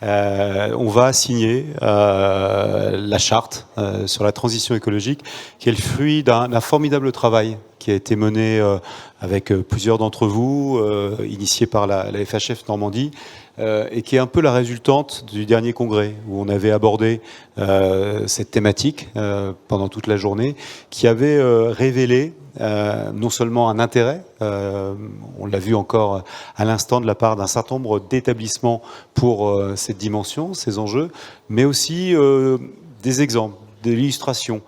on va signer la charte sur la transition écologique, qui est le fruit d'un formidable travail qui a été mené avec plusieurs d'entre vous, initié par la FHF Normandie, et qui est un peu la résultante du dernier congrès, où on avait abordé cette thématique pendant toute la journée, qui avait révélé non seulement un intérêt, on l'a vu encore à l'instant de la part d'un certain nombre d'établissements pour cette dimension, ces enjeux, mais aussi des exemples, des illustrations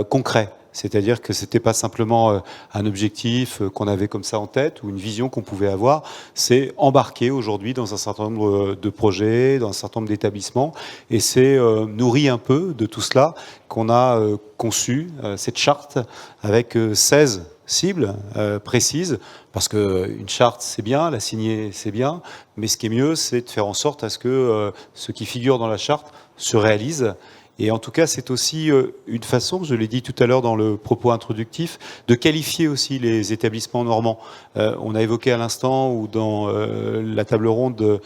concrètes. C'est-à-dire que c'était pas simplement un objectif qu'on avait comme ça en tête ou une vision qu'on pouvait avoir, c'est embarqué aujourd'hui dans un certain nombre de projets, dans un certain nombre d'établissements, et c'est nourri un peu de tout cela qu'on a conçu cette charte avec 16 cibles précises, parce qu'une charte c'est bien, la signer c'est bien, mais ce qui est mieux c'est de faire en sorte à ce que ce qui figure dans la charte se réalise. Et en tout cas, c'est aussi une façon, je l'ai dit tout à l'heure dans le propos introductif, de qualifier aussi les établissements normands. On a évoqué à l'instant, ou dans la table ronde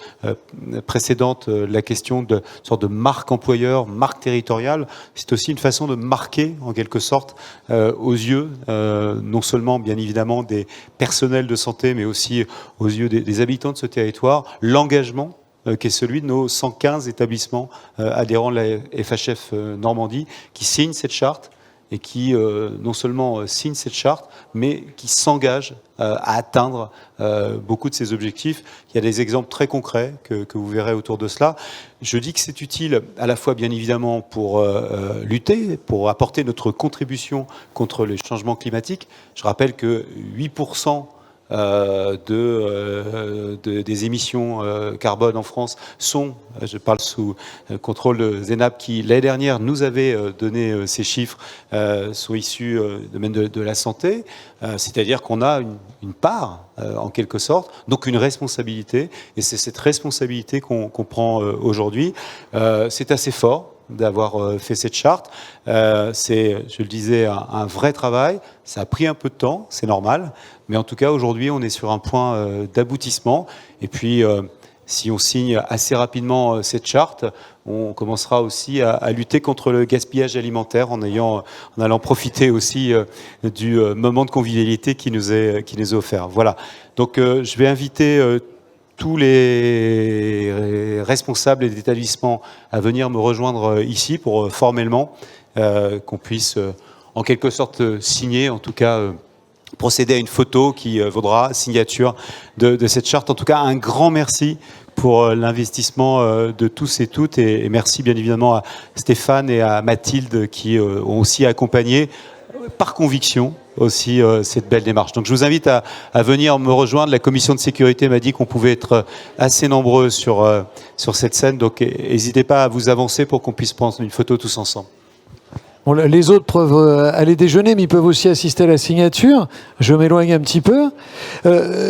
précédente, la question de sorte de marque employeur, marque territoriale. C'est aussi une façon de marquer, en quelque sorte, aux yeux, non seulement, bien évidemment, des personnels de santé, mais aussi aux yeux des habitants de ce territoire, l'engagement qui est celui de nos 115 établissements adhérents de la FHF Normandie, qui signent cette charte et qui non seulement signent cette charte, mais qui s'engagent à atteindre beaucoup de ces objectifs. Il y a des exemples très concrets que vous verrez autour de cela. Je dis que c'est utile à la fois, bien évidemment, pour lutter, pour apporter notre contribution contre les changements climatiques. Je rappelle que 8% des émissions carbone en France sont, je parle sous contrôle de Zénab, qui l'année dernière nous avait donné ces chiffres, sont issus du domaine de la santé, c'est-à-dire qu'on a une part, en quelque sorte, donc une responsabilité, et c'est cette responsabilité qu'on prend aujourd'hui. C'est assez fort d'avoir fait cette charte. C'est, je le disais, un vrai travail. Ça a pris un peu de temps, c'est normal. Mais en tout cas, aujourd'hui, on est sur un point d'aboutissement. Et puis, si on signe assez rapidement cette charte, on commencera aussi à lutter contre le gaspillage alimentaire en allant profiter aussi du moment de convivialité qui nous est offert. Voilà. Donc, je vais inviter tous les responsables des établissements à venir me rejoindre ici pour formellement qu'on puisse en quelque sorte signer, en tout cas procéder à une photo qui vaudra signature de cette charte. En tout cas, un grand merci pour l'investissement de tous et toutes, et merci bien évidemment à Stéphane et à Mathilde qui ont aussi accompagné par conviction aussi cette belle démarche. Donc je vous invite à venir me rejoindre. La commission de sécurité m'a dit qu'on pouvait être assez nombreux sur cette scène, donc n'hésitez pas à vous avancer pour qu'on puisse prendre une photo tous ensemble. Bon, les autres peuvent aller déjeuner, mais ils peuvent aussi assister à la signature. Je m'éloigne un petit peu.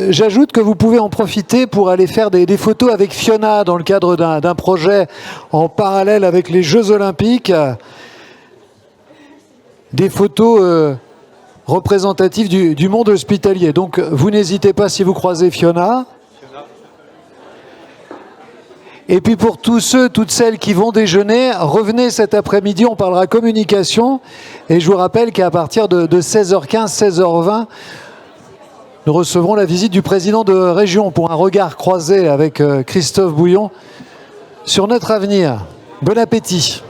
J'ajoute que vous pouvez en profiter pour aller faire des photos avec Fiona dans le cadre d'un projet en parallèle avec les Jeux Olympiques. Des photos représentatives du monde hospitalier. Donc, vous n'hésitez pas si vous croisez Fiona. Et puis pour tous ceux, toutes celles qui vont déjeuner, revenez cet après-midi, on parlera communication. Et je vous rappelle qu'à partir de 16h15, 16h20, nous recevrons la visite du président de région pour un regard croisé avec Christophe Bouillon sur notre avenir. Bon appétit.